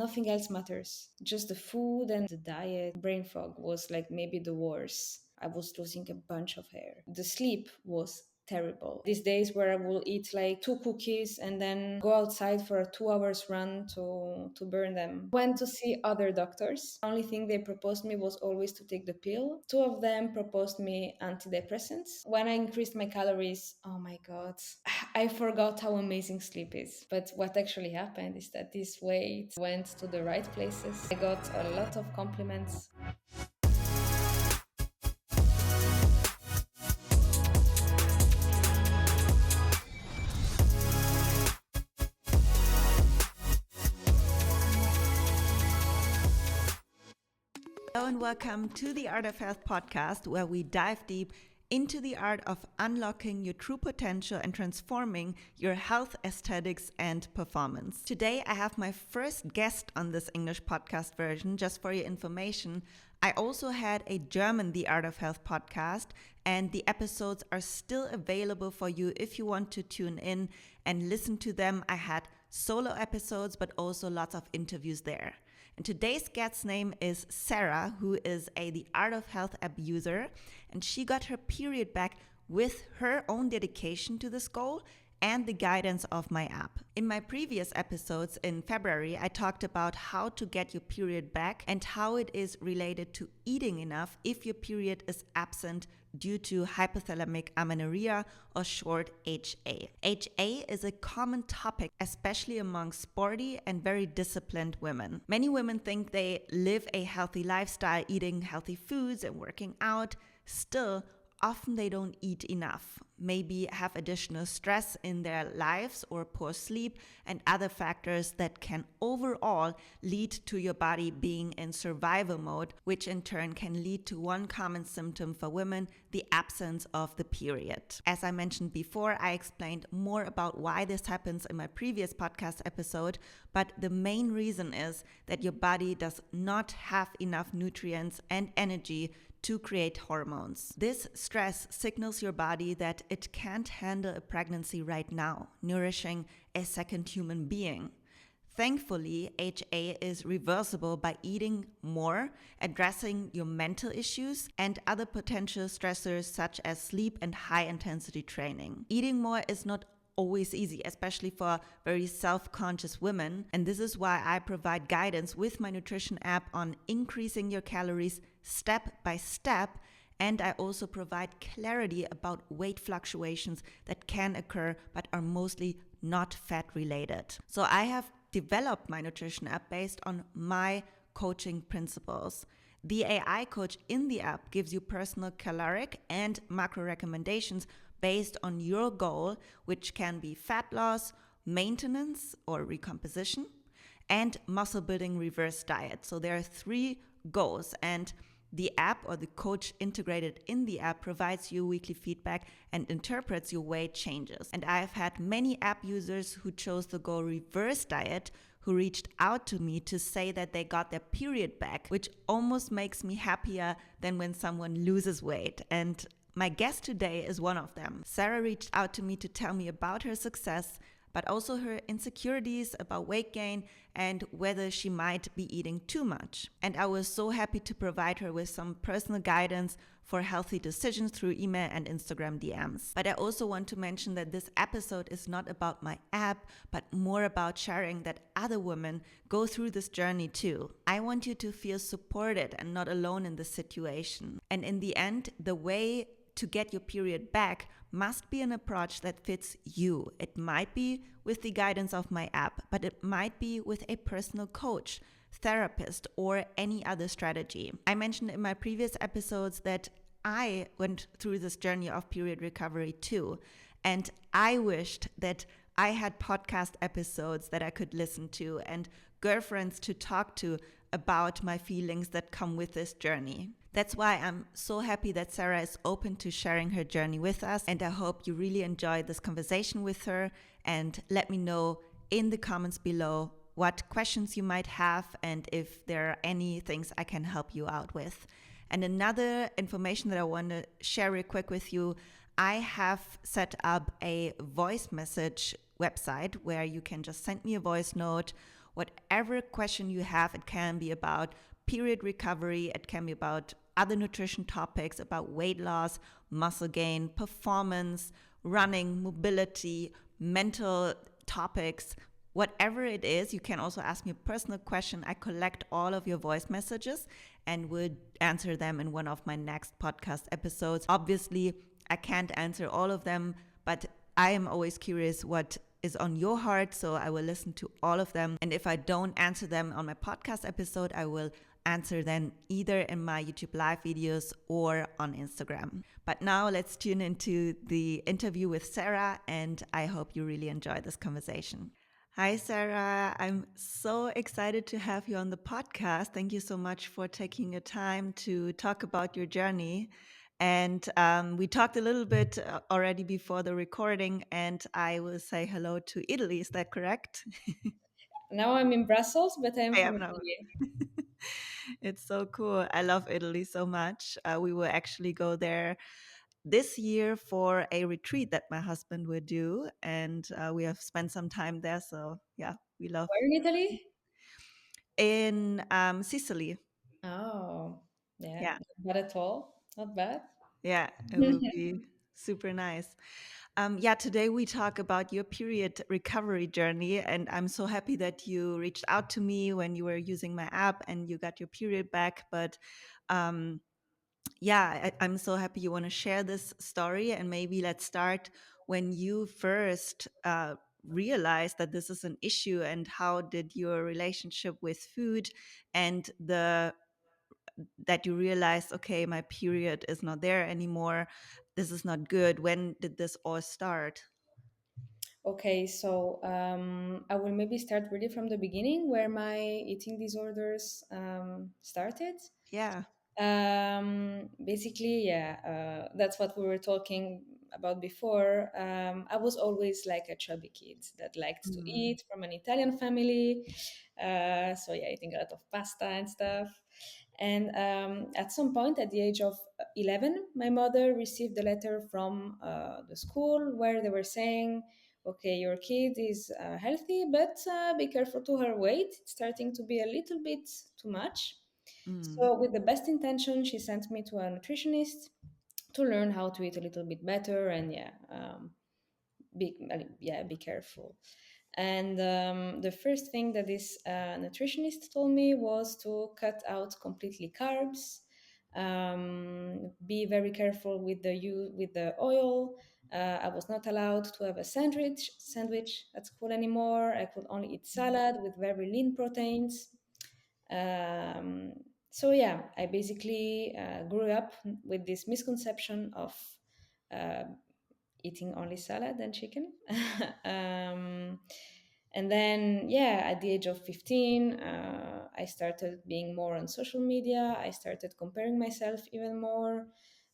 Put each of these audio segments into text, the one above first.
Nothing else matters. Just the food and the diet. Brain fog was like maybe the worst. I was losing a bunch of hair. The sleep was terrible. These days where I will eat like 2 cookies and then go outside for a 2 hours run to burn them. Went to see other doctors. The only thing they proposed me was always to take the pill. Two of them proposed me antidepressants. When I increased my calories, oh my God, I forgot how amazing sleep is. But what actually happened is that this weight went to the right places. I got a lot of compliments. Hello and welcome to the Art of Health podcast, where we dive deep into the art of unlocking your true potential and transforming your health, aesthetics, and performance. Today, I have my first guest on this English podcast version. Just for your information, I also had a German The Art of Health podcast, and the episodes are still available for you if you want to tune in and listen to them. I had solo episodes, but also lots of interviews there. And today's guest's name is Sara, who is a The Art of Health app user, and she got her period back with her own dedication to this goal and the guidance of my app. In my previous episodes in February, I talked about how to get your period back and how it is related to eating enough if your period is absent due to hypothalamic amenorrhea, or short HA. HA is a common topic, especially among sporty and very disciplined women. Many women think they live a healthy lifestyle, eating healthy foods and working out. Still, often they don't eat enough, maybe have additional stress in their lives or poor sleep and other factors that can overall lead to your body being in survival mode, which in turn can lead to one common symptom for women, the absence of the period. As I mentioned before, I explained more about why this happens in my previous podcast episode, but the main reason is that your body does not have enough nutrients and energy to create hormones. This stress signals your body that it can't handle a pregnancy right now, nourishing a second human being. Thankfully, HA is reversible by eating more, addressing your mental issues, and other potential stressors such as sleep and high-intensity training. Eating more is not always easy, especially for very self-conscious women. And this is why I provide guidance with my nutrition app on increasing your calories step by step. And I also provide clarity about weight fluctuations that can occur but are mostly not fat related. So I have developed my nutrition app based on my coaching principles. The AI coach in the app gives you personal caloric and macro recommendations based on your goal, which can be fat loss, maintenance or recomposition, and muscle building reverse diet. So there are 3 goals, and the app or the coach integrated in the app provides you weekly feedback and interprets your weight changes. And I've had many app users who chose the goal reverse diet who reached out to me to say that they got their period back, which almost makes me happier than when someone loses weight. And my guest today is one of them. Sara reached out to me to tell me about her success, but also her insecurities about weight gain and whether she might be eating too much. And I was so happy to provide her with some personal guidance for healthy decisions through email and Instagram DMs. But I also want to mention that this episode is not about my app, but more about sharing that other women go through this journey too. I want you to feel supported and not alone in this situation. And in the end, the way to get your period back must be an approach that fits you. It might be with the guidance of my app, but it might be with a personal coach, therapist, or any other strategy. I mentioned in my previous episodes that I went through this journey of period recovery too, and I wished that I had podcast episodes that I could listen to and girlfriends to talk to about my feelings that come with this journey. That's why I'm so happy that Sara is open to sharing her journey with us, and I hope you really enjoyed this conversation with her. And let me know in the comments below what questions you might have and if there are any things I can help you out with. And another information that I want to share real quick with you, I have set up a voice message website where you can just send me a voice note whatever question you have. It can be about period recovery, it can be about other nutrition topics, about weight loss, muscle gain, performance, running, mobility, mental topics. Whatever it is, you can also ask me a personal question. I collect all of your voice messages and would answer them in one of my next podcast episodes. Obviously, I can't answer all of them, but I am always curious what is on your heart, so I will listen to all of them. And if I don't answer them on my podcast episode, I will answer them either in my YouTube live videos or on Instagram. But now let's tune into the interview with Sara, and I hope you really enjoy this conversation. Hi, Sara. I'm so excited to have you on the podcast. Thank you so much for taking your time to talk about your journey. And we talked a little bit already before the recording, and I will say hello to Italy. Is that correct? Now I'm in Brussels, but I'm I from am now. Italy. It's so cool. I love Italy so much. We will actually go there this year for a retreat that my husband will do, and we have spent some time there. So yeah, we love Where in Italy? in Sicily. Oh, yeah, Yeah, not bad at all. Not bad. yeah, it will be super nice. Yeah, today we talk about your period recovery journey, and I'm so happy that you reached out to me when you were using my app and you got your period back. But um, yeah, I'm so happy you want to share this story, and maybe let's start when you first realized that this is an issue, and how did your relationship with food and the that you realized, okay, my period is not there anymore. This is not good. When did this all start? Okay, so I will maybe start really from the beginning where my eating disorders started. Yeah. Basically, yeah, that's what we were talking about before. I was always like a chubby kid that liked to Mm. eat from an Italian family. So, yeah, eating a lot of pasta and stuff. And at some point, at the age of 11, my mother received a letter from the school where they were saying, okay, your kid is healthy, but be careful to her weight. It's starting to be a little bit too much. Mm. So, with the best intention, she sent me to a nutritionist to learn how to eat a little bit better and be careful. And the first thing that this nutritionist told me was to cut out completely carbs, be very careful with the oil. I was not allowed to have a sandwich at school anymore. I could only eat salad with very lean proteins. Um, so yeah, I basically grew up with this misconception of uh, eating only salad and chicken. um, and then, yeah, at the age of 15, I started being more on social media. I started comparing myself even more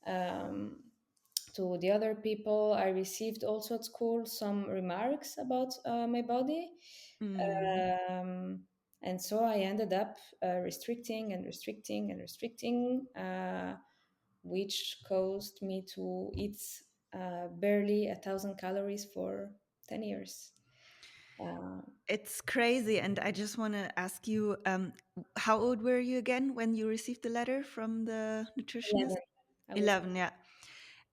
um, to the other people. I received also at school some remarks about my body. Mm. Um, and so I ended up restricting and restricting and restricting, which caused me to eat barely 1,000 calories for 10 years. Uh, It's crazy. And I just want to ask you, how old were you again when you received the letter from the nutritionist? 11. I was 11, yeah.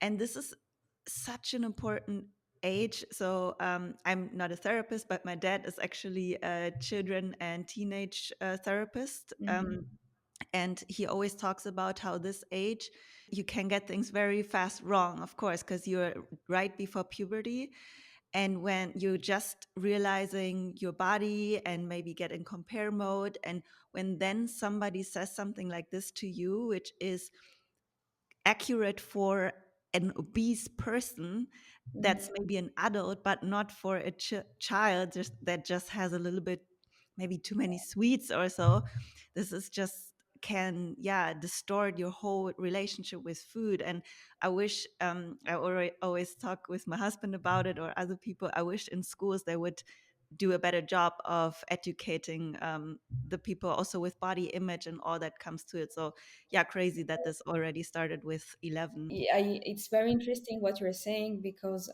And this is such an important age. So I'm not a therapist, but my dad is actually a children and teenage therapist. Mhm. And he always talks about how this age you can get things very fast wrong, of course, because you're right before puberty. And when you're just realizing your body and maybe get in compare mode, and when then somebody says something like this to you, which is accurate for an obese person that's Mhm. maybe an adult but not for a child that just has a little bit maybe too many sweets or so, this is just can distort your whole relationship with food. And I wish I always talk with my husband about it or other people. I wish in schools they would do a better job of educating the people also with body image and all that comes to it. So yeah, crazy that this already started with 11. It's very interesting what you're saying because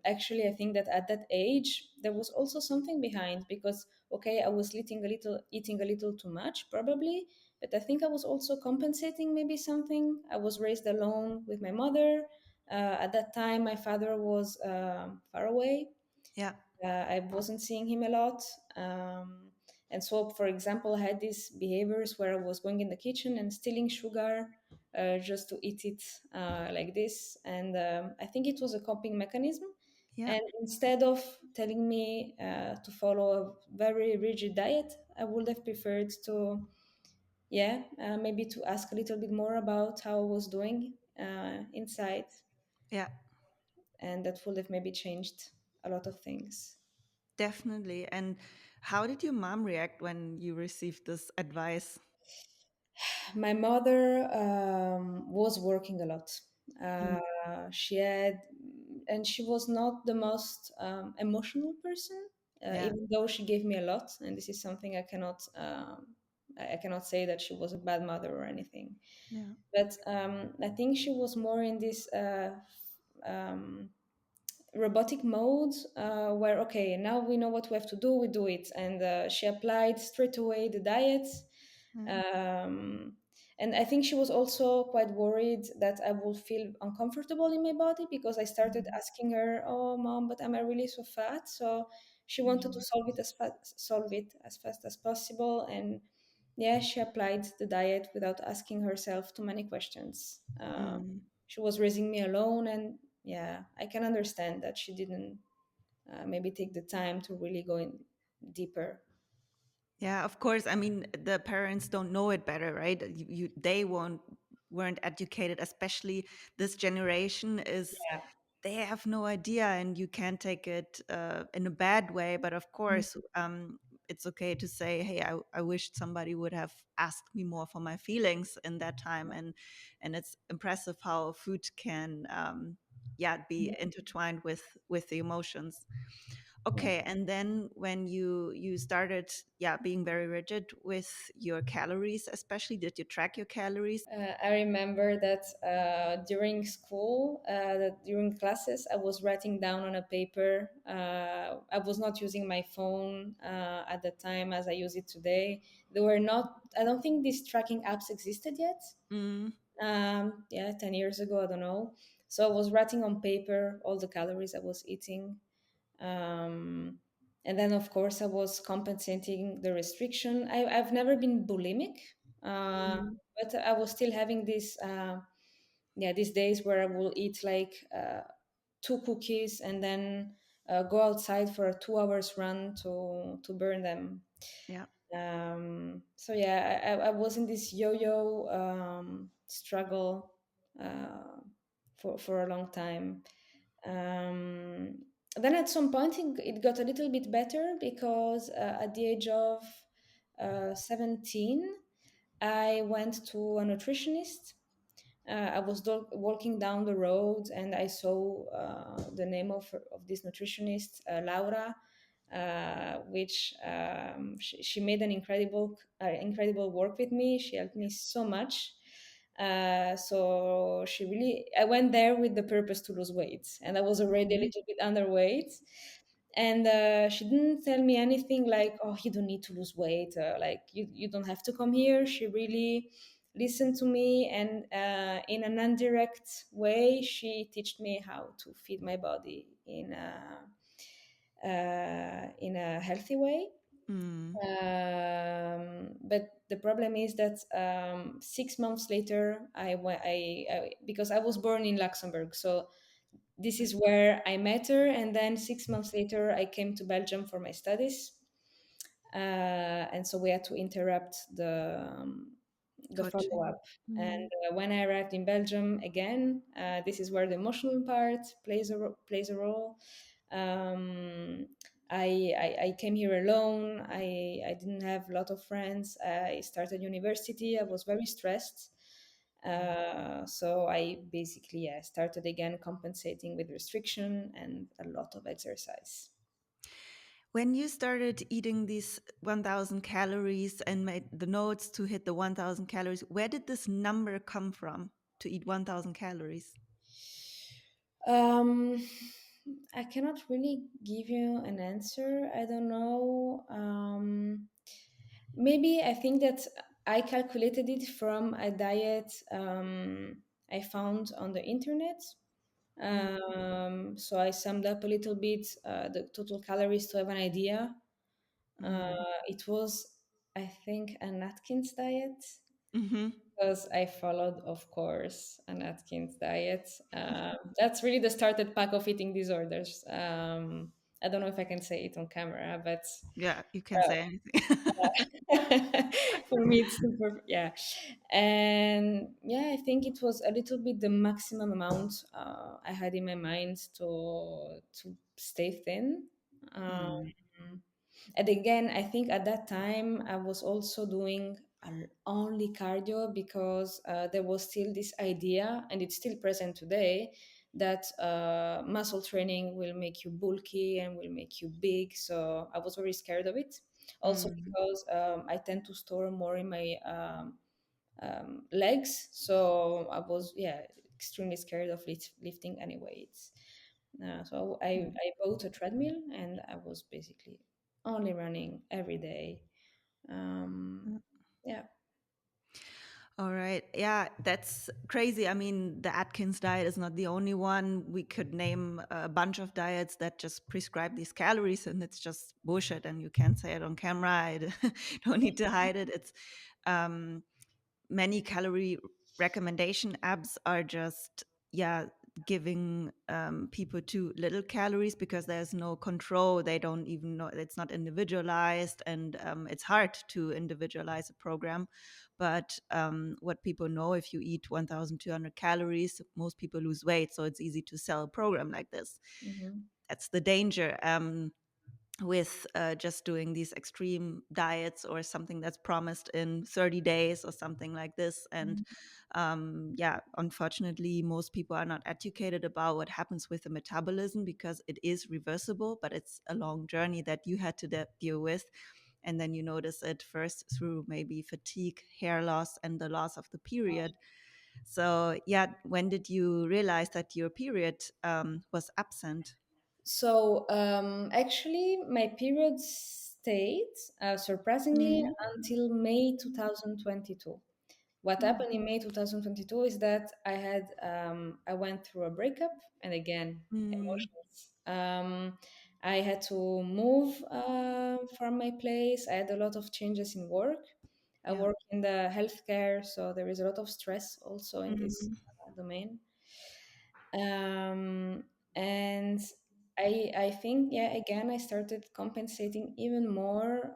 actually I think that at that age there was also something behind because okay, I was eating a little too much probably, but I think I was also compensating maybe something. I was raised alone with my mother. At that time, my father was far away. Yeah. I wasn't seeing him a lot. Um, and so, for example, I had these behaviors where I was going in the kitchen and stealing sugar just to eat it like this. And I think it was a coping mechanism. Yeah. And instead of telling me to follow a very rigid diet, I would have preferred to, yeah, maybe to ask a little bit more about how I was doing inside. Yeah. And that would have maybe changed a lot of things. Definitely. And how did your mom react when you received this advice? My mother was working a lot. Mm, She had, and she was not the most emotional person, yeah. even though she gave me a lot. And this is something I cannot say that she was a bad mother or anything. Yeah. But I think she was more in this um, robotic mode where okay, now we know what we have to do, we do it. And she applied straight away the diet. Yeah. um, and I think she was also quite worried that I would feel uncomfortable in my body because I started Mm, asking her, oh mom, but am I really so fat? So she wanted to mm, solve it as fast as possible. And yeah, she applied the diet without asking herself too many questions. mm. She was raising me alone, and yeah, I can understand that she didn't maybe take the time to really go in deeper. Yeah, of course. I mean, the parents don't know it better, right? They weren't educated, especially this generation is Yeah. they have no idea, and you can't take it in a bad way. But of course, it's okay to say, "Hey, I wish somebody would have asked me more for my feelings in that time." And it's impressive how food can, yeah, be Mhm. intertwined with the emotions. Yeah. Okay, and then when you started, yeah, being very rigid with your calories, especially, did you track your calories? I remember that during school, that during classes, I was writing down on a paper. I was not using my phone at the time as I use it today. There were not, I don't think these tracking apps existed yet. Mm, Yeah, 10 years ago, I don't know. So I was writing on paper all the calories I was eating. Um, and then, of course, I was compensating the restriction. I've never been bulimic, mm, but I was still having this, yeah, these days where I will eat like two cookies and then go outside for a 2 hours run to burn them. yeah. So yeah, I was in this yo-yo struggle for a long time. Um, then at some point it got a little bit better because at the age of 17, I went to a nutritionist. I was walking down the road and I saw the name of this nutritionist, Laura, which she made an incredible work with me. She helped me so much. So I went there with the purpose to lose weight, and I was already a Mhm. little bit underweight. And she didn't tell me anything like, "Oh, you don't need to lose weight. Like you don't have to come here." She really listened to me, and in an indirect way, she taught me how to feed my body in a healthy way. Mm, But the problem is that 6 months later, because I was born in Luxembourg, so this is where I met her, and then 6 months later, I came to Belgium for my studies, and so we had to interrupt the follow coaching. up. And Mm, when I arrived in Belgium again, this is where the emotional part plays a role. Um, I came here alone. I didn't have a lot of friends. I started university. I was very stressed. So I basically, yeah, started again compensating with restriction and a lot of exercise. When you started eating these 1000 calories and made the notes to hit the 1000 calories, where did this number come from to eat 1000 calories? Um, I cannot really give you an answer. I don't know. Maybe I think that I calculated it from a diet I found on the internet. Mm, So I summed up a little bit the total calories to have an idea. mm, It was, I think, an Atkins diet hmm. because I followed, of course, an Atkins diet. That's really the starter pack of eating disorders. I don't know if I can say it on camera, but Yeah, you can say anything. for me, it's super, yeah. And yeah, I think it was a little bit the maximum amount I had in my mind to stay thin. Um, Mm, and again, I think at that time I was also doing only cardio because there was still this idea, and it's still present today, that muscle training will make you bulky and will make you big. So I was very scared of it. Also mm, because I tend to store more in my legs, so I was, yeah, extremely scared of lifting any weights. So I bought a treadmill and I was basically only running every day. Um, mm. yeah. All right. Yeah, that's crazy. I mean, the Atkins diet is not the only one. We could name a bunch of diets that just prescribe these calories, and it's just bullshit. And you can't say it on camera. I don't need to hide it. It's um, many calorie recommendation apps are just, yeah, giving people too little calories because there's no control. They don't even know, it's not individualized, and it's hard to individualize a program. But what people know, if you eat 1200 calories, most people lose weight, so it's easy to sell a program like this. Hmm. That's the danger with just doing these extreme diets or something that's promised in 30 days or something like this. And yeah, unfortunately, most people are not educated about what happens with the metabolism because it is reversible, but it's a long journey that you had to deal with. And then you notice it first through maybe fatigue, hair loss, and the loss of the period. So, yeah, when did you realize that your period was absent? So actually, my period stayed surprisingly Mm, until May 2022. What mm, happened in May 2022 is that I went through a breakup, and again, mm, emotions. I had to move from my place. I had a lot of changes in work. I yeah. work in the healthcare, so there is a lot of stress also in this Mm, domain. um, and I think, yeah, again I started compensating even more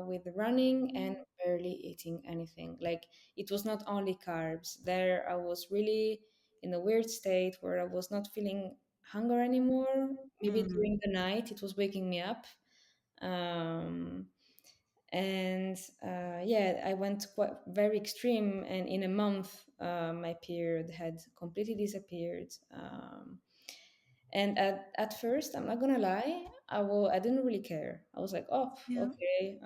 with running and barely eating anything. Like, it was not only carbs. There I was really in a weird state where I was not feeling hunger anymore. Maybe mm, during the night it was waking me up. um, and yeah, I went quite very extreme, and in a month my period had completely disappeared. And at first, I'm not gonna lie, I didn't really care. I was like, oh, yeah. okay,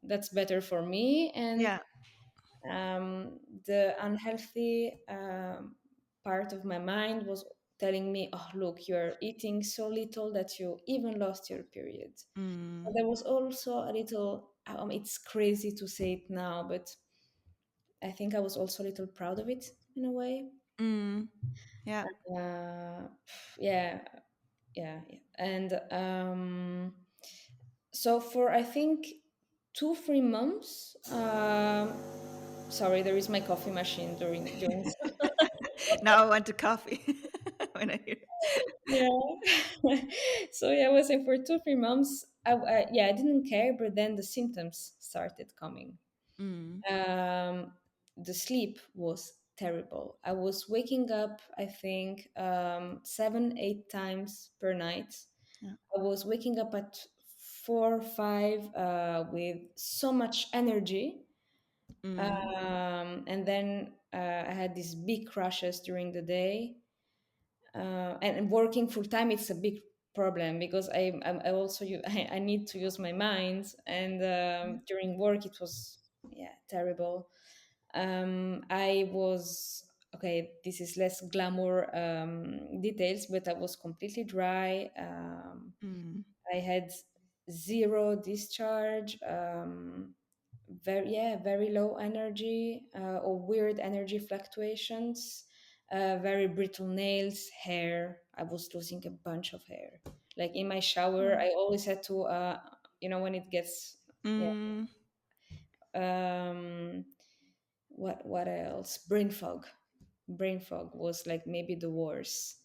that's better for me. And Yeah. the unhealthy part of my mind was telling me, oh, look, you're eating so little that you even lost your period. Mm, And there was also a little, it's crazy to say it now, but I think I was also a little proud of it in a way. mm, yeah. Uh, yeah, yeah, yeah. And so for, I think, 2 3 months. Sorry, there is my coffee machine during. Now I want a coffee when I hear. Yeah. So yeah, I was saying for 2 3 months. Yeah, I didn't care, but then the symptoms started coming. Mm, um, the sleep was terrible. I was waking up, I think, 7 8 times per night. yeah. I was waking up at 4 5 with so much energy. Mm, And then I had these big crashes during the day. And working full time, it's a big problem because I also I need to use my mind, and during work it was, yeah, terrible. I was, okay, this is less glamour details, but I was completely dry. Mm. I had zero discharge, very, yeah, very low energy, or weird energy fluctuations, very brittle nails, hair. I was losing a bunch of hair. Like in my shower, I always had to, when it gets, yeah. Mm. Um, what else? Brain fog. Brain fog was like maybe the worst.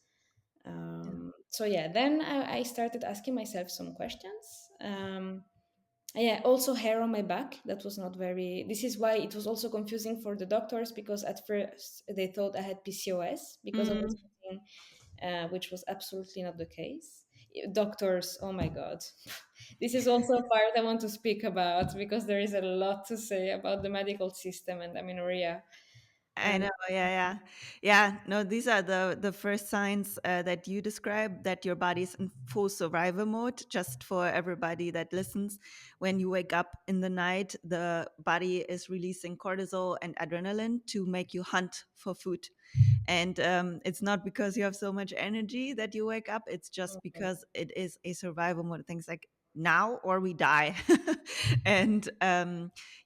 Yeah. So yeah, then I started asking myself some questions. Yeah, also hair on my back. That was not very. This is why it was also confusing for the doctors, because at first they thought I had PCOS because I was Mm. eating, which was absolutely not the case. Doctors, oh my God. This is also a part I want to speak about because there is a lot to say about the medical system and amenorrhea. I know, yeah, yeah, yeah. No, these are the first signs that you describe that your body's in full survival mode. Just for everybody that listens, when you wake up in the night, the body is releasing cortisol and adrenaline to make you hunt for food. And it's not because you have so much energy that you wake up, it's just because it is a survival mode. Things like now or we die. And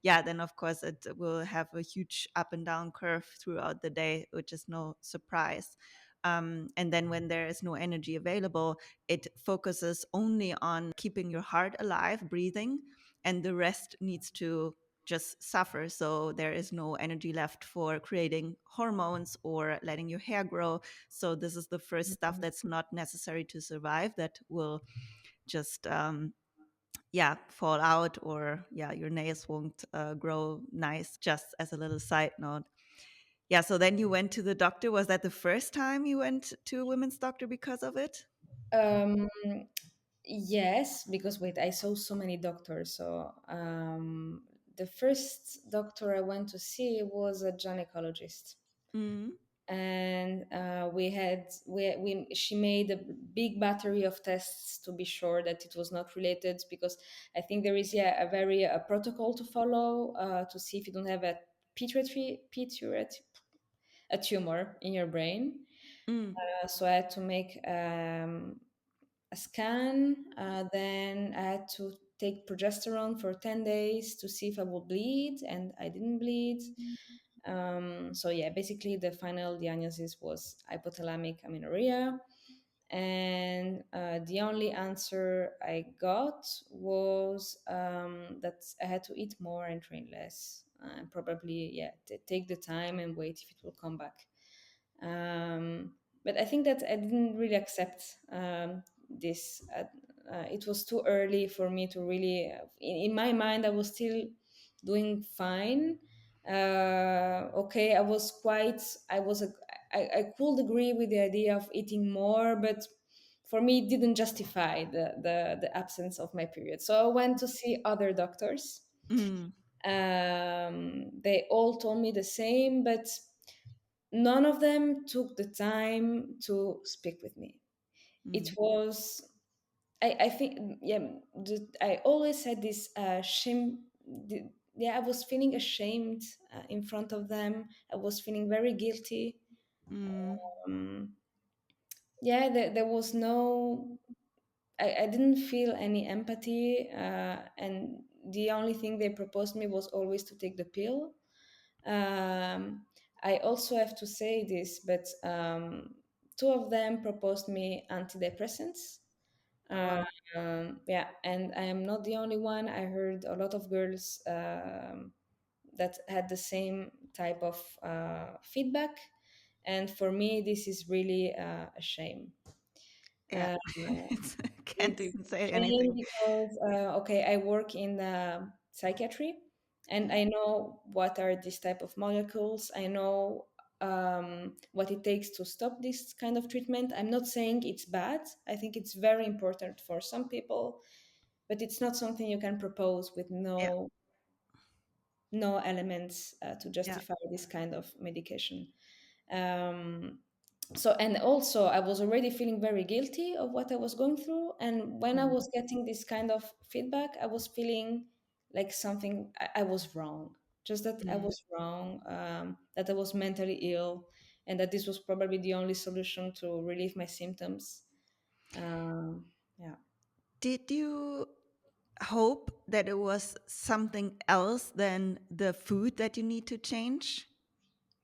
yeah, then of course it will have a huge up and down curve throughout the day, which is no surprise. And then when there is no energy available, it focuses only on keeping your heart alive, breathing, and the rest needs to just suffer. So there is no energy left for creating hormones or letting your hair grow. So this is the first stuff that's not necessary to survive that will just yeah, fall out, or yeah, your nails won't grow nice. Just as a little side note. Yeah, so then you went to the doctor. Was that the first time you went to a women's doctor because of it? Um, yes, because wait, I saw so many doctors. So the first doctor I went to see was a gynecologist, Mm. and we she made a big battery of tests to be sure that it was not related, because I think there is, yeah, a very a protocol to follow to see if you don't have a pituitary a tumor in your brain. Mm. So I had to make a scan. Then I had to take progesterone for 10 days to see if I would bleed, and I didn't bleed. So yeah, basically the final diagnosis was hypothalamic amenorrhea. And the only answer I got was that I had to eat more and train less, and probably, yeah, take the time and wait if it will come back. But I think that I didn't really accept this. It was too early for me to really. In my mind, I was still doing fine. Okay, I was quite. I was. I could agree with the idea of eating more, but for me, it didn't justify the absence of my period. So I went to see other doctors. Mm. They all told me the same, but none of them took the time to speak with me. It Mm. was, I think, yeah, I always had this shame. Yeah, I was feeling ashamed in front of them. I was feeling very guilty. Mm. Um, yeah, there was no, I didn't feel any empathy. And the only thing they proposed me was always to take the pill. Um, I also have to say this, but two of them proposed me antidepressants. Oh Uh, wow. yeah, and I am not the only one. I heard a lot of girls that had the same type of feedback. And for me, this is really a shame. Yeah. Uh, It's, I can't it's even say shame anything. because okay, I work in psychiatry, and I know what are these type of molecules. I know what it takes to stop this kind of treatment. I'm not saying it's bad. I think it's very important for some people, but it's not something you can propose with Yeah. no elements to Yeah. justify this kind of medication. Um, So, and also I was already feeling very guilty of what I was going through, and when I Mm, was getting this kind of feedback, I was feeling like something, I was wrong, just that I mm. was wrong, that I was mentally ill, and that this was probably the only solution to relieve my symptoms. Yeah. Did you hope that it was something else than the food that you need to change?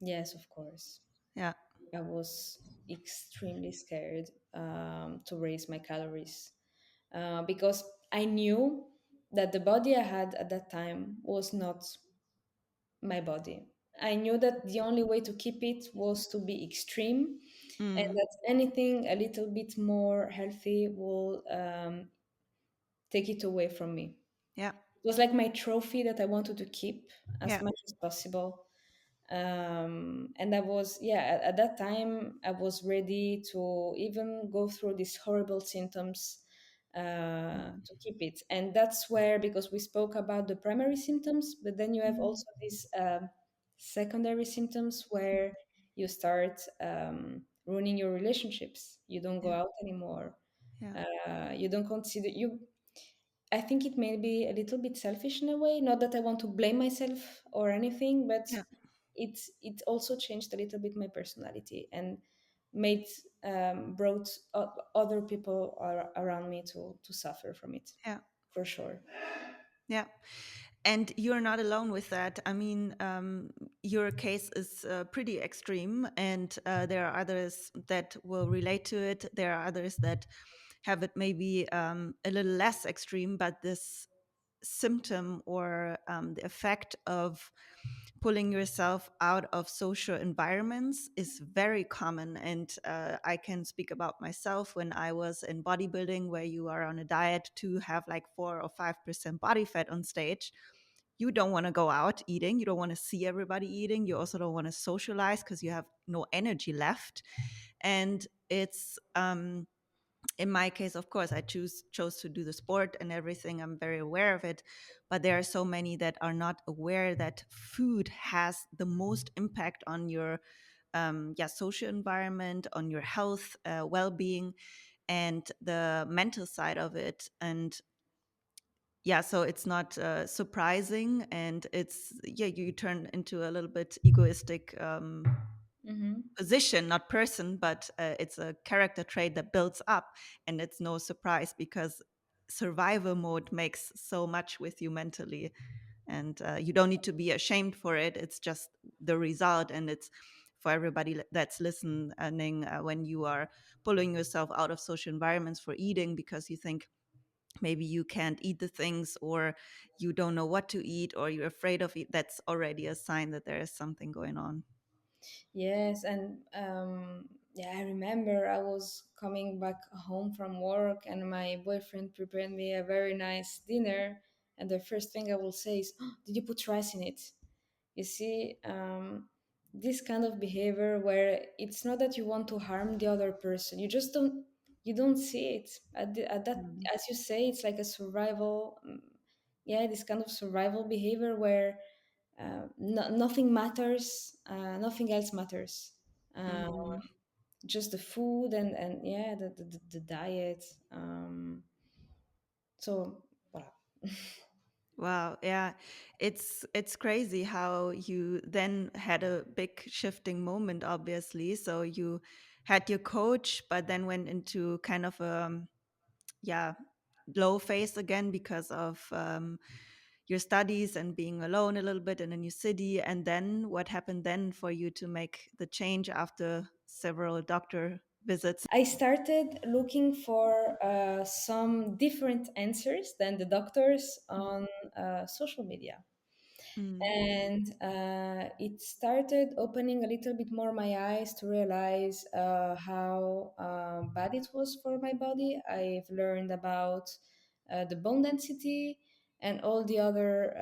Yes, of course. Yeah. I was extremely scared, to raise my calories, because I knew that the body I had at that time was not my body. I knew that the only way to keep it was to be extreme, and Mm, that anything a little bit more healthy will, take it away from me. yeah. It was like my trophy that I wanted to keep as Yeah. much as possible. And I was, yeah, at that time I was ready to even go through these horrible symptoms, Mm, to keep it. And that's where, because we spoke about the primary symptoms, but then you have mm, also these, secondary symptoms where you start, ruining your relationships. You don't go yeah. out anymore. Yeah. You don't consider you. I think it may be a little bit selfish in a way. Not that I want to blame myself or anything, but Yeah. it also changed a little bit my personality, and made, brought other people around me to suffer from it, Yeah. for sure. Yeah. And you're not alone with that. I mean, your case is pretty extreme, and there are others that will relate to it. There are others that have it maybe a little less extreme, but this symptom or the effect of pulling yourself out of social environments is very common. And I can speak about myself when I was in bodybuilding, where you are on a diet to have like 4 or 5% body fat on stage. You don't want to go out eating. You don't want to see everybody eating. You also don't want to socialize because you have no energy left. And it's in my case, of course, I chose to do the sport and everything. I'm very aware of it, but there are so many that are not aware that food has the most impact on your social environment, on your health, well-being, and the mental side of it. And yeah, so it's not surprising, and it's you turn into a little bit egoistic Mm-hmm. position, not person, but it's a character trait that builds up. And it's no surprise because survival mode makes so much with you mentally. And you don't need to be ashamed for it. It's just the result. And it's for everybody that's listening, when you are pulling yourself out of social environments for eating because you think maybe you can't eat the things, or you don't know what to eat, or you're afraid of it, that's already a sign that there is something going on. Yes, and, yeah, I remember I was coming back home from work, and my boyfriend prepared me a very nice dinner, and the first thing I will say is, "Oh, did you put rice in it?" You see, this kind of behavior where it's not that you want to harm the other person, you don't see it at that, Mm, as you say, it's like a survival, yeah, this kind of survival behavior where, nothing matters, nothing else matters, uh, mm. just the food, and yeah, the diet, so voilà. Wow, yeah. It's crazy how you then had a big shifting moment, obviously. So you had your coach, but then went into kind of a yeah, low phase again because of your studies and being alone a little bit in a new city. And then what happened then for you to make the change after several doctor visits? I started looking for, some different answers than the doctors Mm, on, social media. mm, And, it started opening a little bit more my eyes to realize, how, bad it was for my body. I've learned about, the bone density and all the other,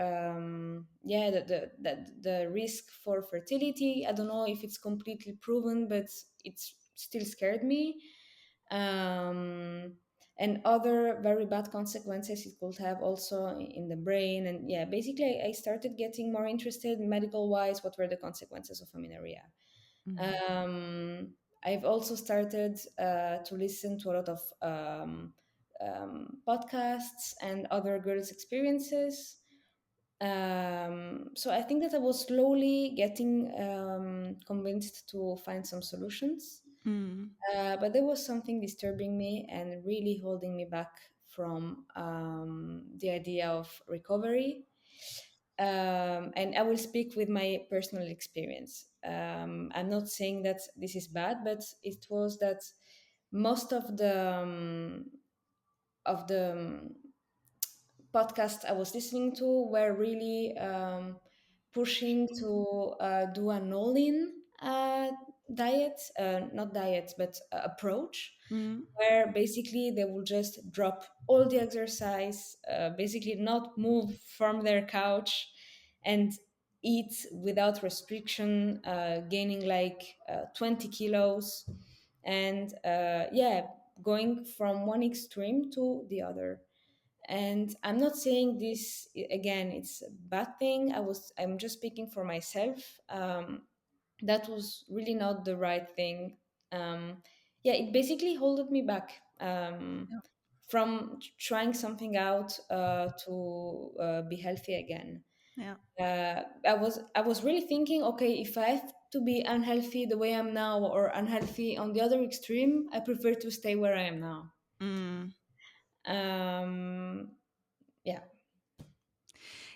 yeah, the risk for fertility. I don't know if it's completely proven, but it's still scared me. um, and other very bad consequences it could have also in the brain. And yeah, basically I started getting more interested medical wise, what were the consequences of amenorrhea. mm, um, I've also started to listen to a lot of podcasts and other girls' experiences. So I think that I was slowly getting convinced to find some solutions. Mm. But there was something disturbing me and really holding me back from the idea of recovery. And I will speak with my personal experience. I'm not saying that this is bad, but it was that most of the podcasts I was listening to were really pushing to do an all-in diet, not diet, but approach, Mm. where basically they will just drop all the exercise, basically not move from their couch, and eat without restriction, gaining like 20 kilos, and yeah, going from one extreme to the other. And I'm not saying this again, it's a bad thing. I'm just speaking for myself. That was really not the right thing. Yeah, it basically holded me back Yeah. from trying something out to be healthy again. Yeah. I was really thinking, okay, if I have to be unhealthy the way I'm now or unhealthy on the other extreme, I prefer to stay where I am now. Mm. Yeah.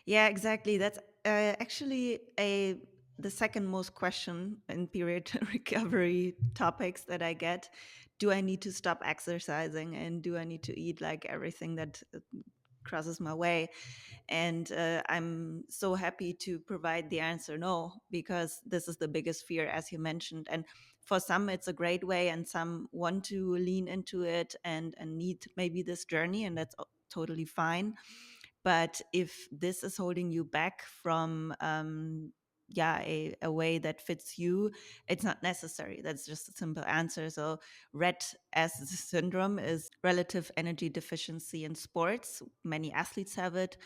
Yeah, exactly. That's actually a the second most question in period recovery topics that I get. Do I need to stop exercising, and do I need to eat like everything that crosses my way? And I'm so happy to provide the answer no, because this is the biggest fear, as you mentioned. And for some, it's a great way, and some want to lean into it and need maybe this journey, and that's totally fine. But if this is holding you back from yeah, a way that fits you, it's not necessary. That's just a simple answer. So red as syndrome is relative energy deficiency in sports. Many athletes have it,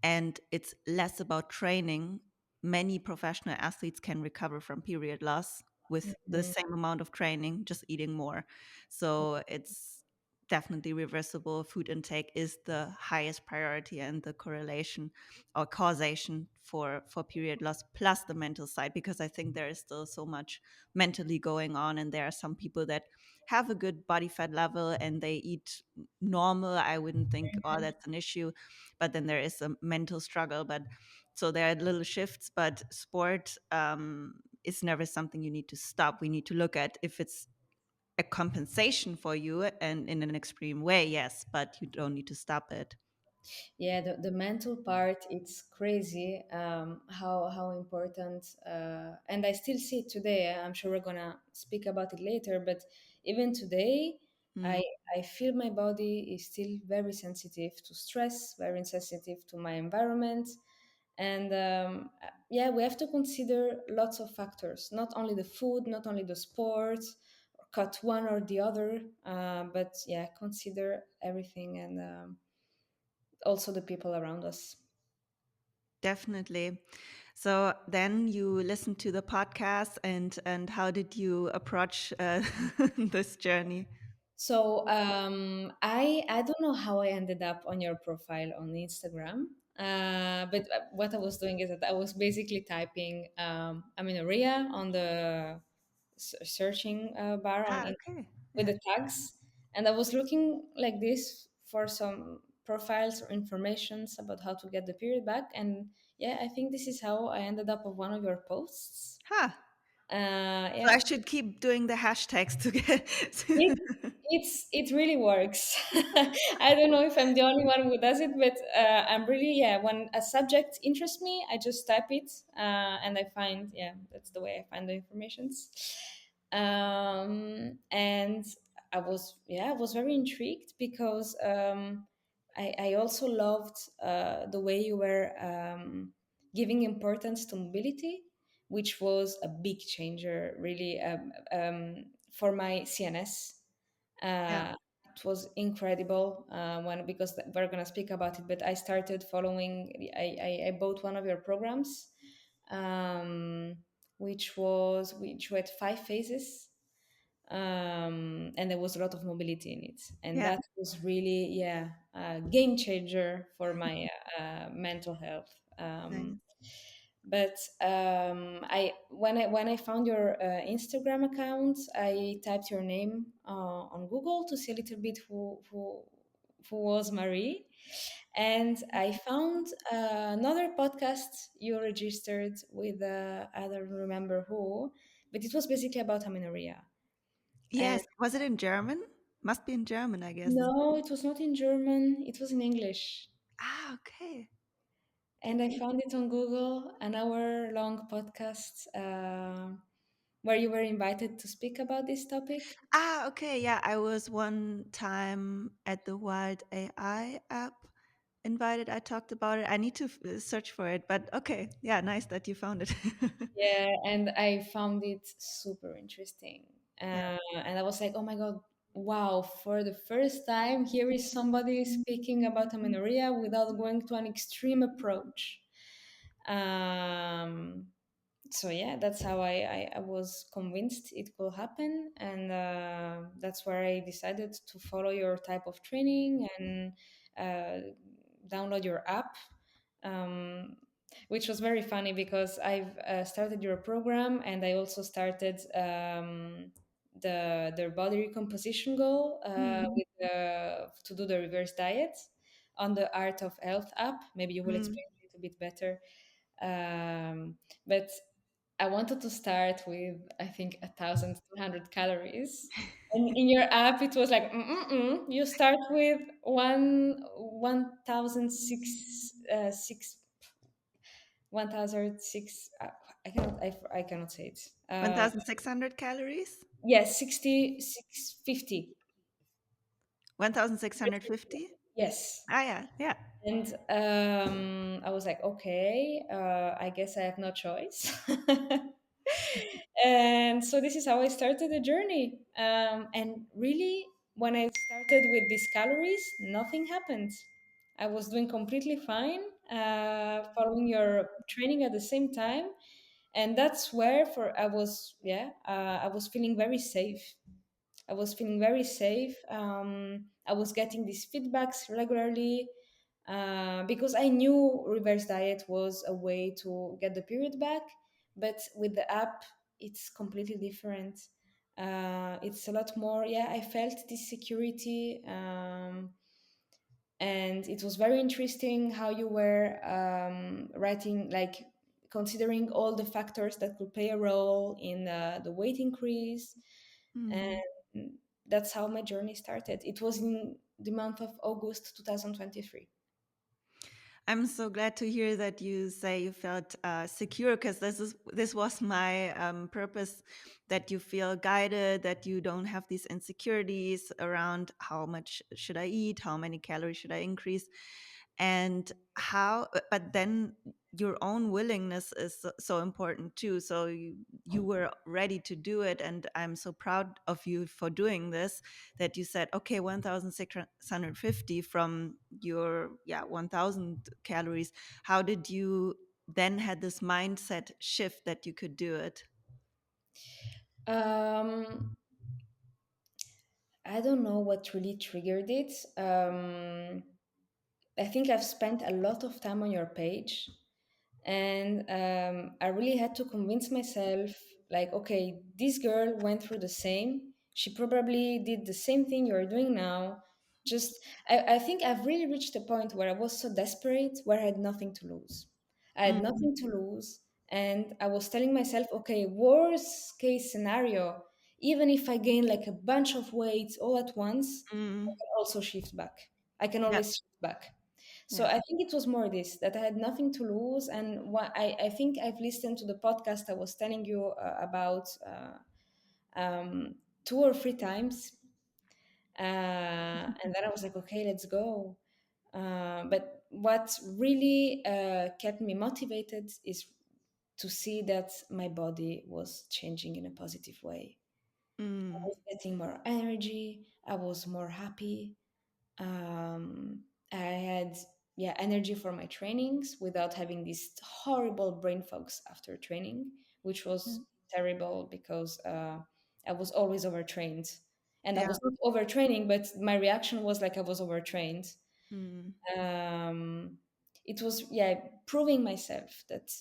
and it's less about training. Many professional athletes can recover from period loss with the Mhm. same amount of training, just eating more. So it's definitely reversible. Food intake is the highest priority, and the correlation or causation for period loss, plus the mental side, because I think there is still so much mentally going on, and there are some people that have a good body fat level and they eat normal. I wouldn't think, oh, that's an issue, but then there is a mental struggle. But so there are little shifts, but sport is never something you need to stop. We need to look at if it's a compensation for you and in an extreme way, yes, but you don't need to stop it. Yeah, the mental part, it's crazy how important, and I still see it today. I'm sure we're gonna speak about it later, but even today, I Mm, I feel my body is still very sensitive to stress, very sensitive to my environment, and yeah, we have to consider lots of factors, not only the food, not only the sport, cut one or the other, but yeah, consider everything, and also the people around us. definitely. So then you listened to the podcast, and how did you approach this journey? So I don't know how I ended up on your profile on Instagram. But what I was doing is that I was basically typing amenorrhea on the searching bar Ah, okay. with Yeah. the tags, and I was looking like this for some profiles or informations about how to get the period back. And yeah, I think this is how I ended up on one of your posts. Huh. So Yeah, I should keep doing the hashtags to get. It it really works. I don't know if I'm the only one who does it, but I'm really, yeah. When a subject interests me, I just type it, and I find, yeah, that's the way I find the informations. And I was very intrigued because I also loved the way you were giving importance to mobility, which was a big changer, really, for my CNS. Yeah. It was incredible when, because we're gonna speak about it. But I started following. I bought one of your programs, um, which had 5 phases, And there was a lot of mobility in it, and Yeah. that was really, yeah, a game changer for my mental health. Nice. But I when I found your Instagram account, I typed your name on Google to see a little bit who was Marie, and I found another podcast you registered with I don't remember who, but it was basically about amenorrhea. And Yes. Was it in German? Must be in German, I guess. no, it was not in German, it was in English. Ah, okay. And I found it on Google, an hour long podcast where you were invited to speak about this topic. Ah, okay. Yeah, I was one time at the Wild AI app invited. I talked about it. I need to search for it, but okay. Yeah, nice that you found it. Yeah, and I found it super interesting. Yeah. And I was like, oh my God, wow, for the first time, here is somebody speaking about amenorrhea without going to an extreme approach. Um, so yeah, that's how I was convinced it could happen, and that's where I decided to follow your type of training and uh, download your app, um, which was very funny because I've started your program, and I also started the body recomposition goal Mm, to do the reverse diet on the Art of Health app. Maybe you will mm. explain it a bit better. But I wanted to start with, I think, 1,200 calories. And in your app, it was like, you start with 1,006, 1,006. I cannot say it. 1,600 calories? Yes, 6,650. 1,650? Yes. Ah, yeah, yeah. And I was like, okay, I guess I have no choice. And so this is how I started the journey. And really, when I started with these calories, nothing happened. I was doing completely fine, following your training at the same time, and that's where for I was, yeah, I was feeling very safe. I was feeling very safe. I was getting these feedbacks regularly because I knew reverse diet was a way to get the period back, but with the app, it's completely different. It's a lot more. Yeah, I felt this security, and it was very interesting how you were writing, like considering all the factors that could play a role in the weight increase, Mm. and that's how my journey started. It was in the month of August 2023. I'm so glad to hear that you say you felt secure, because this was my purpose, that you feel guided, that you don't have these insecurities around how much should I eat, how many calories should I increase, and how. But then your own willingness is so important too. So you were ready to do it, and I'm so proud of you for doing this. That you said, okay, 1,650 from your 1,000 calories. How did you then had this mindset shift that you could do it? Um, I don't know what really triggered it. I think I've spent a lot of time on your page, and I really had to convince myself, like, okay, this girl went through the same. She probably did the same thing you're doing now. Just, I think I've really reached a point where I was so desperate, where I had nothing to lose. I had Mm, nothing to lose, and I was telling myself, okay, worst case scenario, even if I gain like a bunch of weight all at once, I mm, can also shift back. I can yeah, always shift back. So yeah. I think it was more this, that I had nothing to lose. And I think I've listened to the podcast I was telling you about um, 2 or 3 times. And then I was like, okay, let's go. But what really kept me motivated is to see that my body was changing in a positive way. I Mm, was getting more energy, I was more happy, um, I had, yeah, energy for my trainings without having these horrible brain fogs after training, which was mm, terrible because I was always overtrained. And I Yeah. was not overtraining, but my reaction was like I was overtrained. Mm. Um, it was, yeah, proving myself that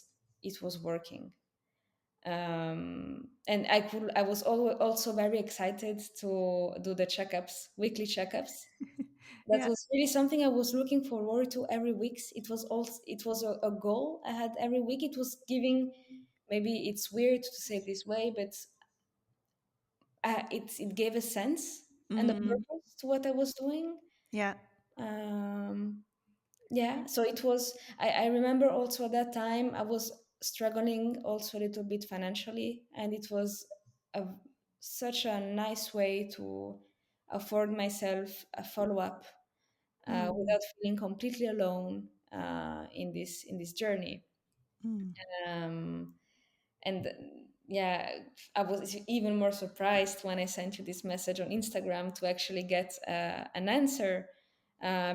it was working. And I was also very excited to do the checkups, weekly checkups. That Yeah. was really something I was looking forward to every week. It was a goal I had every week. It was giving, maybe it's weird to say it this way, but it gave a sense and a Mm. purpose to what I was doing. Yeah. Um, yeah, so it was. I remember also at that time I was struggling also a little bit financially, and it was a, such a nice way to afford myself a follow up Mm. without feeling completely alone in this journey. Mm. Um, and yeah, I was even more surprised when I sent you this message on Instagram to actually get an answer,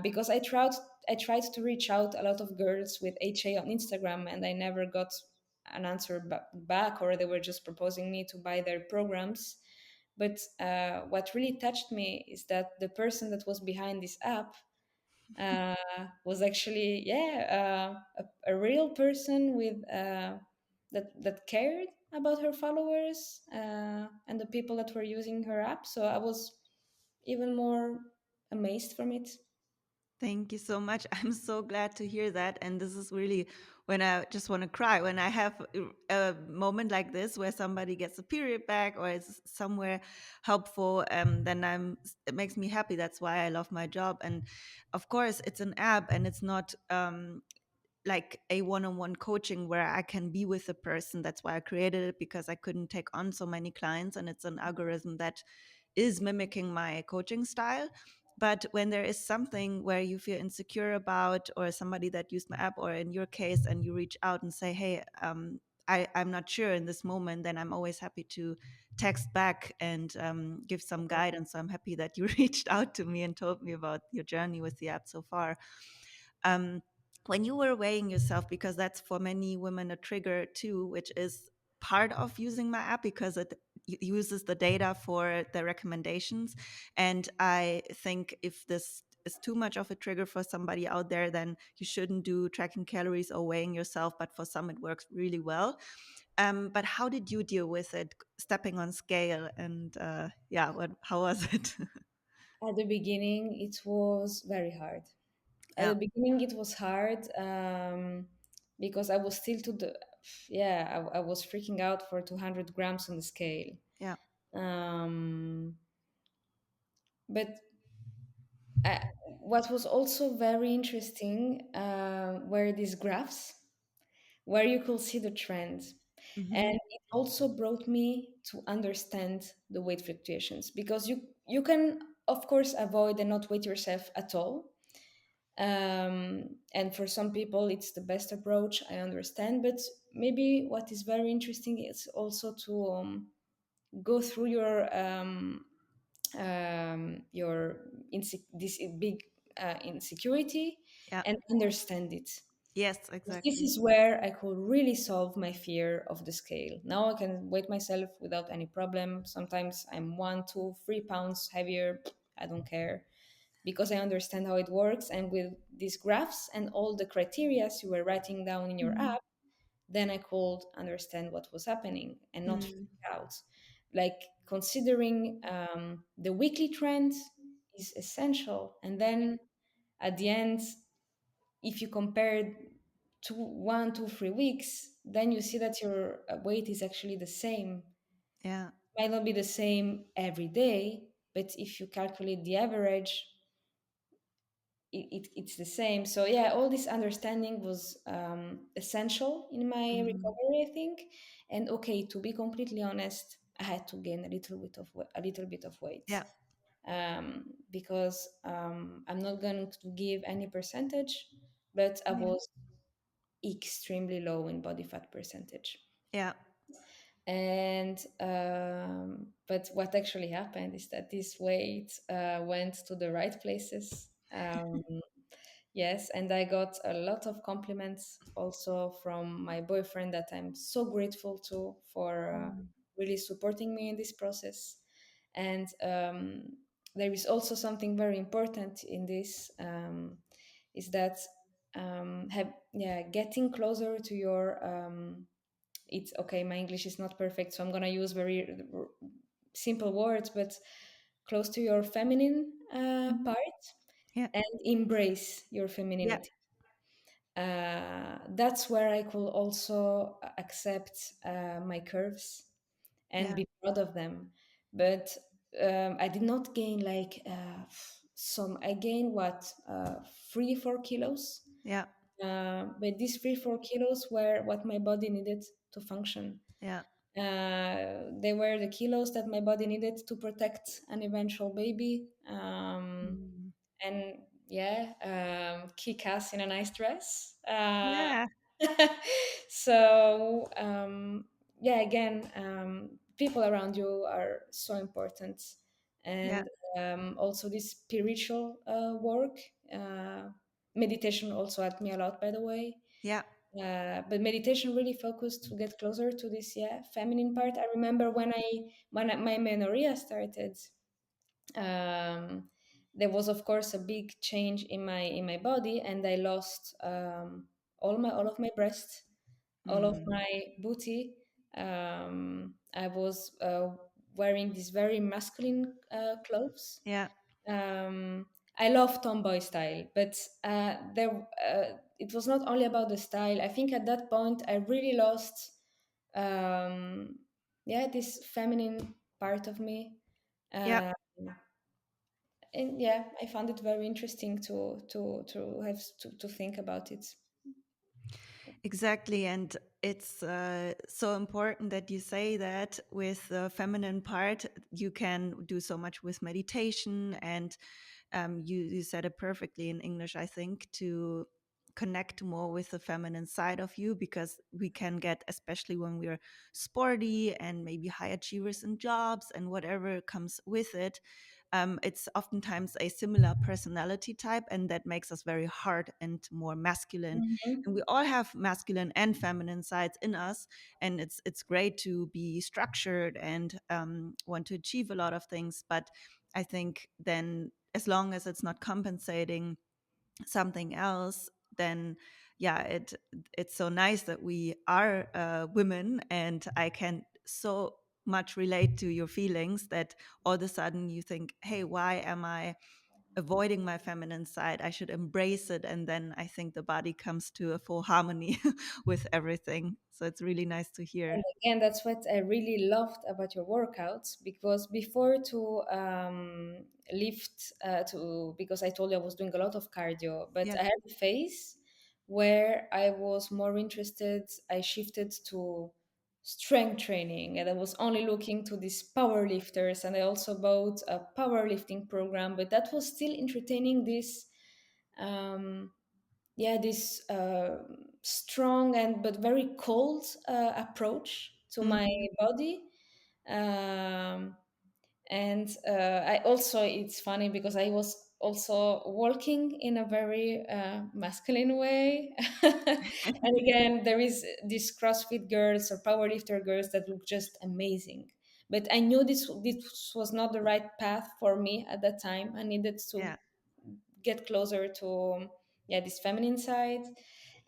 because I tried to reach out a lot of girls with HA on Instagram, and I never got an answer back, or they were just proposing me to buy their programs. But what really touched me is that the person that was behind this app uh, was actually, yeah, a real person with that cared about her followers and the people that were using her app. So I was even more amazed from it. Thank you so much. I'm so glad to hear that. And this is really when I just want to cry. When I have a moment like this where somebody gets a period back or is somewhere helpful, then it makes me happy. That's why I love my job. And of course, it's an app and it's not like a one-on-one coaching where I can be with a person. That's why I created it, because I couldn't take on so many clients, and it's an algorithm that is mimicking my coaching style. But when there is something where you feel insecure about, or somebody that used my app, or in your case, and you reach out and say, hey, I'm not sure in this moment, then I'm always happy to text back and give some guidance. So I'm happy that you reached out to me and told me about your journey with the app so far. Um, when you were weighing yourself, because that's for many women a trigger too, which is part of using my app, because it uses the data for the recommendations. And I think if this is too much of a trigger for somebody out there, then you shouldn't do tracking calories or weighing yourself. But for some, it works really well. But how did you deal with it, stepping on scale? And yeah, how was it? At the beginning, it was very hard. At Yeah, the beginning, it was hard because I was still yeah, I was freaking out for 200 grams on the scale. yeah. Um, but uh, what was also very interesting were these graphs where you could see the trend. And Hmm. it also brought me to understand the weight fluctuations, because you can, of course, avoid and not weight yourself at all. And for some people, it's the best approach, I understand. But maybe what is very interesting is also to go through your this big insecurity Yeah. and understand it. Yes, This exactly. is where I could really solve my fear of the scale. Now I can weight myself without any problem. Sometimes I'm 1, 2, 3 pounds heavier. I don't care, because I understand how it works. And with these graphs and all the criteria you were writing down in your Mm. app, then I could understand what was happening and not Mm. freak out. Like considering the weekly trend is essential. And then at the end, if you compare to 1, 2, 3 weeks, then you see that your weight is actually the same. Yeah. Might not be the same every day, but if you calculate the average, it's the same. So yeah, all this understanding was essential in my Mm. recovery, I think. And okay, to be completely honest, I had to gain a little bit of weight, Yeah. because I'm not going to give any percentage, but I Yeah. was extremely low in body fat percentage. Yeah. And but what actually happened is that this weight went to the right places. Yes, and I got a lot of compliments also from my boyfriend that I'm so grateful to for Mm. really supporting me in this process. And there is also something very important in this, is that getting closer to your it's okay, my English is not perfect, so I'm going to use very simple words, but close to your feminine Mhm. part, Yeah. and embrace your Yeah. femininity. That's where I could also accept my curves and Yeah. be proud of them. But I did not gain like some. I gained what 3 4 kilos. Yeah. But these 3 4 kilos were what my body needed to function. Yeah. They were the kilos that my body needed to protect an eventual baby. Mm. And yeah, kick ass in a nice dress. Yeah. So yeah, again, people around you are so important, Yeah. and also this spiritual work. Meditation also helped me a lot, by the way. Yeah. But meditation really focused to get closer to this, yeah, feminine part. I remember my menorrhea started, um, there was of course a big change in my body, and I lost all of my breasts, all of Mm. my booty. I was wearing these very masculine clothes. Yeah. um, I love tomboy style, but it was not only about the style. I think at that point I really lost, um, yeah, this feminine part of me. Yeah. Uh, and yeah, I found it very interesting to have to think about it. Exactly. And it's so important that you say that with the feminine part, you can do so much with meditation. And you said it perfectly in English, I think, to connect more with the feminine side of you, because we can get, especially when we're sporty and maybe high achievers in jobs and whatever comes with it, it's oftentimes a similar personality type, and that makes us very hard and more masculine. Mhm. And we all have masculine and feminine sides in us, and it's great to be structured and want to achieve a lot of things. But I think then, as long as it's not compensating something else, then yeah, it's so nice that we are women, and I can so much relate to your feelings that all of a sudden you think, hey, why am I avoiding my feminine side? I should embrace it. And then I think the body comes to a full harmony with everything. So it's really nice to And hear. again, that's what I really loved about your workouts, because before to lift to because I told you I was doing a lot of cardio, but Yeah. I had a phase where I was more interested. I shifted to strength training, and I was only looking to these power lifters, and I also bought a powerlifting program, but that was still entertaining this. Um, yeah, this strong and but very cold approach to my Hmm. body. um, and I also, it's funny because I was also walking in a very masculine way. And again, there is these CrossFit girls or powerlifter girls that look just amazing, but I knew this was not the right path for me at that time. I needed to Yeah. get closer to, yeah, this feminine side.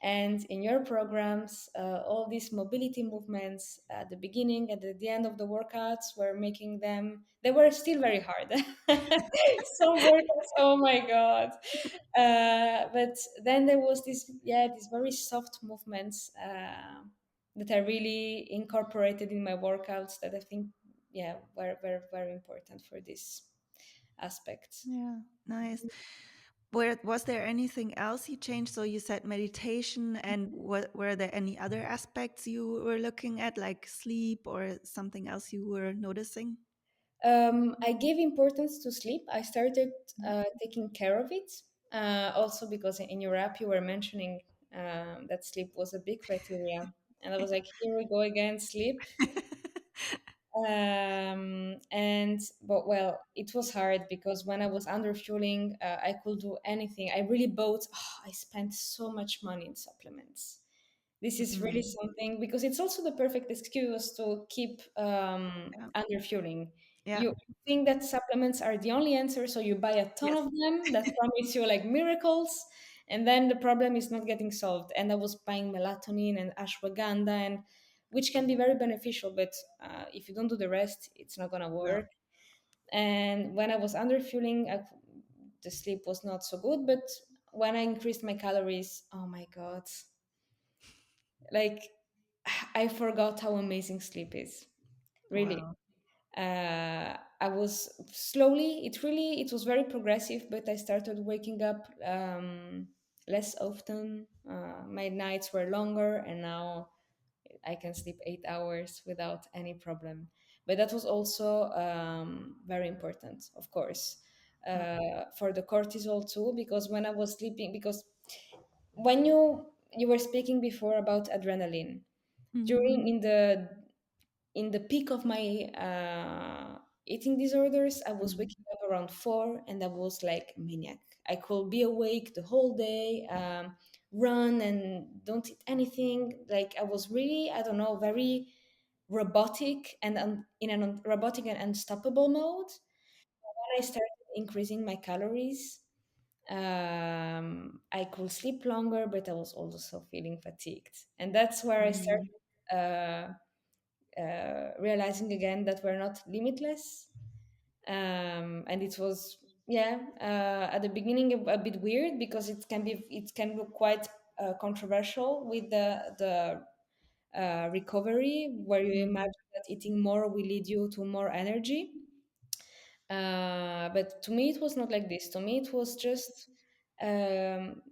And in your programs, all these mobility movements at the beginning and at the end of the workouts were making them, they were still very hard. Some workouts, oh my god. But then there was this, yeah, these very soft movements that I really incorporated in my workouts, that I think, yeah, were very, very important for this aspect. Yeah. Nice. Was there anything else you changed? So you said meditation, and were there any other aspects you were looking at, like sleep or something else you were noticing? I gave importance to sleep. I started Mhm. taking care of it. Also, because in your app you were mentioning that sleep was a big criteria, and I was like, here we go again, sleep. And but well, it was hard because when I was under fueling, I could do anything. I really bought. I spent so much money in supplements. This is really Mm. something because it's also the perfect excuse to keep Yeah. under fueling. Yeah. You think that supplements are the only answer, so you buy a ton Yes. of them that promise you like miracles, and then the problem is not getting solved. And I was buying melatonin and ashwagandha, and which can be very beneficial, but if you don't do the rest, it's not gonna No. work. And when I was under fueling, the sleep was not so good. But when I increased my calories, oh my god, like I forgot how amazing sleep is. Really. Wow. I was slowly, it was very progressive, but I started waking up less often. My nights were longer, and now I can sleep 8 hours without any problem. But that was also very important, of course, Yeah. for the cortisol too, because when I was sleeping, because when you were speaking before about adrenaline Mm. during in the peak of my eating disorders, I was Mm. waking up around 4 and I was like a maniac. I could be awake the whole day, run and don't eat anything. Like I was really, I don't know, very robotic and in a robotic and unstoppable mode. When I started increasing my calories, I could sleep longer, but I was also feeling fatigued. And that's where I Mm. started realizing again that we're not limitless. And it was, yeah, at the beginning a bit weird because it can look quite controversial with the recovery, where you Mm. imagine that eating more will lead you to more energy. But to me, it was not like this. To me, it was just um,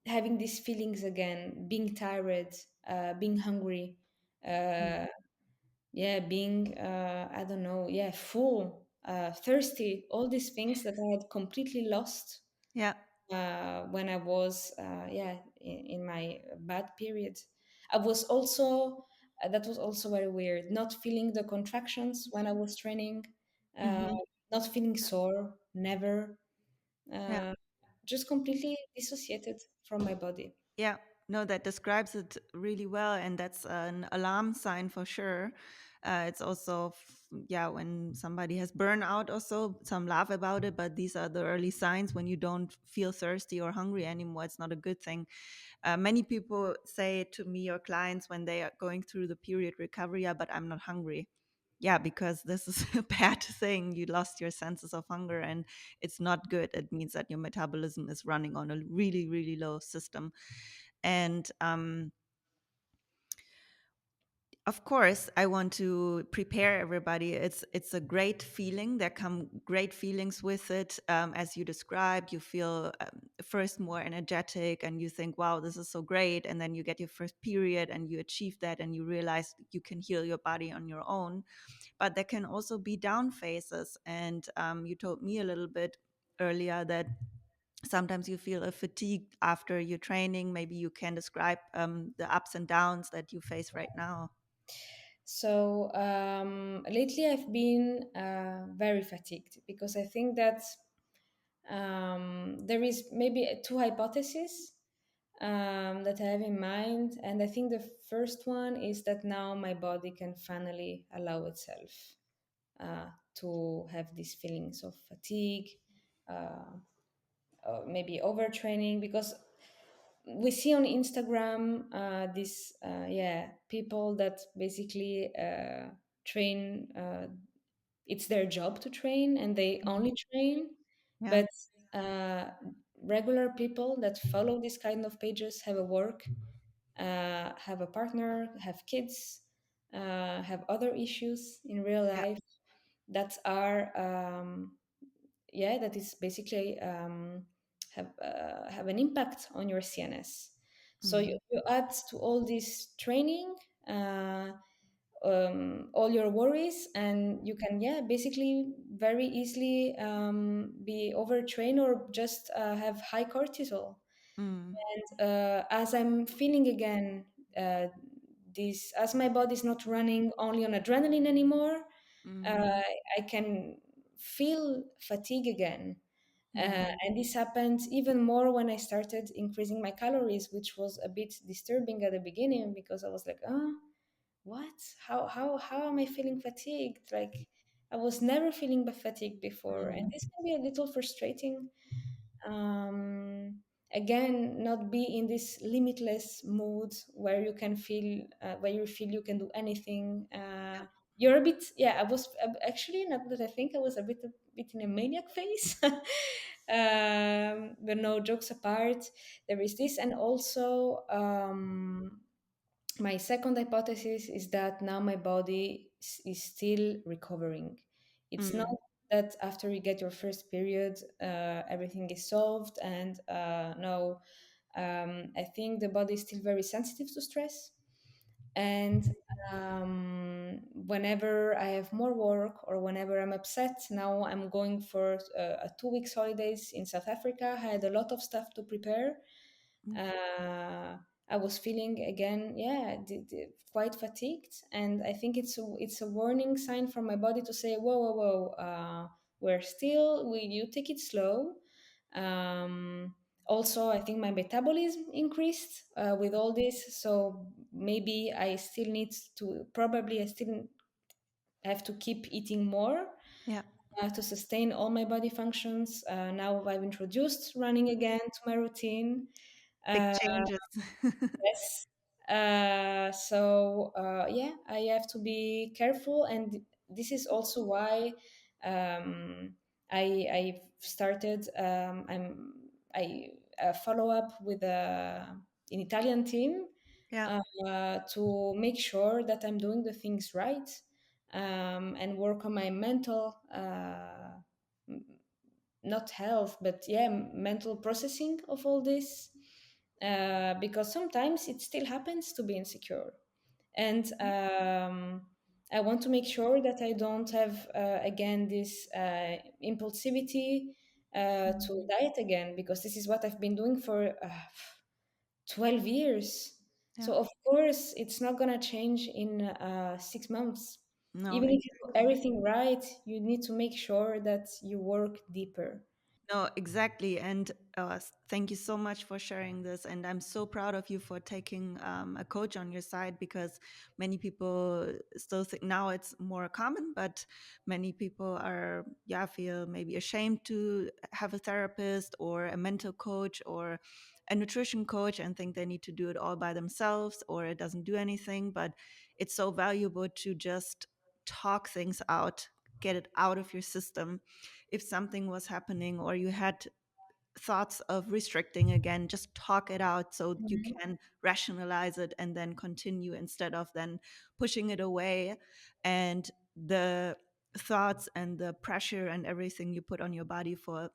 having these feelings again, being tired, being hungry, Mm. uh, yeah, being, I don't know, yeah, full, thirsty, all these things that I had completely lost Yeah. when I was, yeah, in my bad period. I was also, that was also very weird, not feeling the contractions when I was training, uh, Hmm. not feeling sore, never, Yeah. uh, just completely dissociated from my body. Yeah, no, that describes it really well, and that's an alarm sign for sure. It's also, yeah, when somebody has burnout, also some laugh about it, but these are the early signs when you don't feel thirsty or hungry anymore. It's not a good thing. Many people say to me or clients when they are going through the period recovery, yeah, but I'm not hungry. Yeah, because this is a bad thing. You lost your senses of hunger, and it's not good. It means that your metabolism is running on a really, really low system. And of course, I want to prepare everybody. It's a great feeling. There come great feelings with it, as you described. You feel first more energetic, and you think, "Wow, this is so great!" And then you get your first period, and you achieve that, and you realize you can heal your body on your own. But there can also be down phases, and you told me a little bit earlier that sometimes you feel a fatigue after your training. Maybe you can describe the ups and downs that you face right now. So lately I've been very fatigued because I think that there is maybe two hypotheses that I have in mind. And I think the first one is that now my body can finally allow itself to have these feelings of fatigue, uh, maybe overtraining, because we see on Instagram these yeah, people that basically train. It's their job to train, and they Mhm. only train. Yeah, But uh, regular people that follow this kind of pages have a work, have a partner, have kids, have other issues in real yeah, life that are yeah, that is basically have an impact on your CNS. So mm, you add to all this training all your worries, and you can, yeah, basically very easily be overtrained or just have high cortisol. mm, And as I'm feeling again, uh, this, as my body is not running only on adrenaline anymore, mm, uh, I can feel fatigue again. Mm. And this happened even more when I started increasing my calories, which was a bit disturbing at the beginning because I was like, oh, what? How am I feeling fatigued? Like I was never feeling fatigued before, and Mm. this can be a little frustrating. um, Again, not be in this limitless mood where you can feel where you feel you can do anything. You're a bit, yeah, I was actually, not that I think, I was a bit in a maniac phase. But no, jokes apart, there is this. And also, my second hypothesis is that now my body is still recovering. It's not Mm. that after you get your first period, everything is solved. And no, I think the body is still very sensitive to stress. And whenever I have more work or whenever I'm upset, now I'm going for a 2 weeks holidays in South Africa. I had a lot of stuff to prepare. Mm. uh, I was feeling again, yeah, quite fatigued, and I think it's a warning sign from my body to say, whoa, whoa, whoa, we're still, you take it slow. Also, I think my metabolism increased with all this, so maybe I still need to, probably I still have to keep eating more Yeah. to sustain all my body functions. Now I've introduced running again to my routine. Big Uh, changes. Yes. Yeah, I have to be careful, and this is also why um, I started. I follow up with an Italian team Yeah. to make sure that I'm doing the things right, and work on my mental. Not health, but yeah, mental processing of all this, because sometimes it still happens to be insecure. And I want to make sure that I don't have again this impulsivity to Mm. diet again, because this is what I've been doing for 12 years. Yeah. So of course it's not going to change in 6 months. No, Even if you do exactly. everything right, you need to make sure that you work deeper. No, exactly. And thank you so much for sharing this. And I'm so proud of you for taking a coach on your side, because many people still think now it's more common, but many people are, yeah, feel maybe ashamed to have a therapist or a mental coach or a nutrition coach and think they need to do it all by themselves or it doesn't do anything. But it's so valuable to just talk things out, get it out of your system. If something was happening or you had thoughts of restricting again, just talk it out so you Mhm. can rationalize it and then continue instead of then pushing it away. And the thoughts and the pressure and everything you put on your body for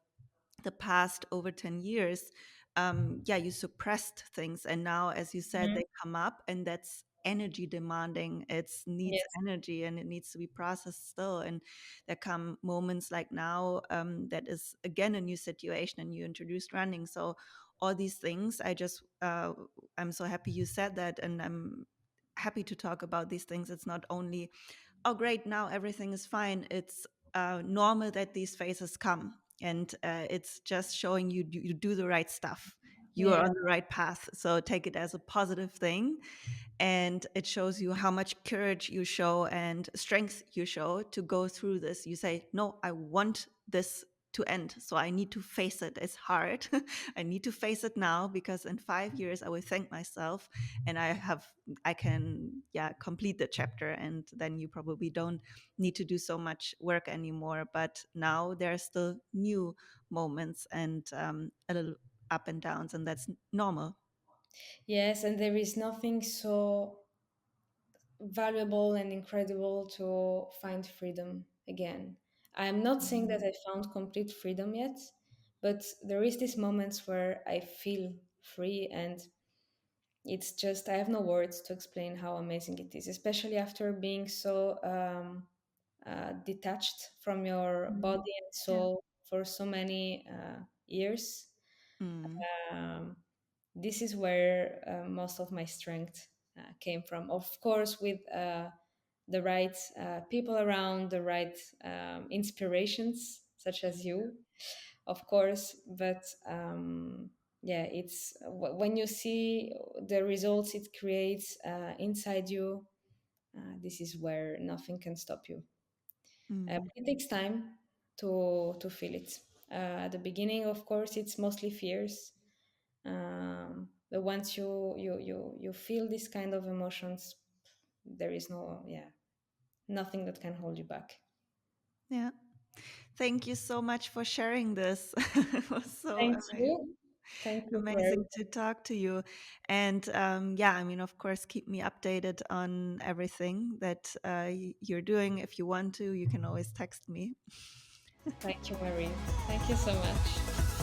the past over 10 years, yeah, you suppressed things. And now, as you said, Mhm. they come up, and that's energy demanding. It needs Yes. energy and it needs to be processed still. And there come moments like now, that is again a new situation and you introduced running. So, all these things, I'm so happy you said that. And I'm happy to talk about these things. It's not only, oh great, now everything is fine. It's normal that these phases come, and it's just showing you do the right stuff. You are Yeah. on the right path, so take it as a positive thing. And it shows you how much courage you show and strength you show to go through this. You say, no, I want this to end, so I need to face it. It's hard. I need to face it now, because in 5 years I will thank myself, and I can, yeah, complete the chapter, and then you probably don't need to do so much work anymore. But now there are still new moments and a little up and downs, and that's normal. Yes, and there is nothing so valuable and incredible to find freedom again. I'm not saying that Mhm. I found complete freedom yet, but there is these moments where I feel free, and it's just, I have no words to explain how amazing it is, especially after being so detached from your Mhm. body and Yeah. soul for so many years. Mm. Um, this is where most of my strength came from. Of course, with the right people around, the right inspirations, such as you. of course, but yeah, it's when you see the results it creates inside you, this is where nothing can stop you. Mm. But it takes time to feel it. At the beginning, of course, it's mostly fears. But once you feel this kind of emotions, there is nothing that can hold you back. Yeah. Thank you so much for sharing this. It was so Thank you. Thank you for amazing everything. to talk to you. And yeah, I mean, of course, keep me updated on everything that you're doing. If you want to, you can always text me. Thank you, Marie. Thank you so much.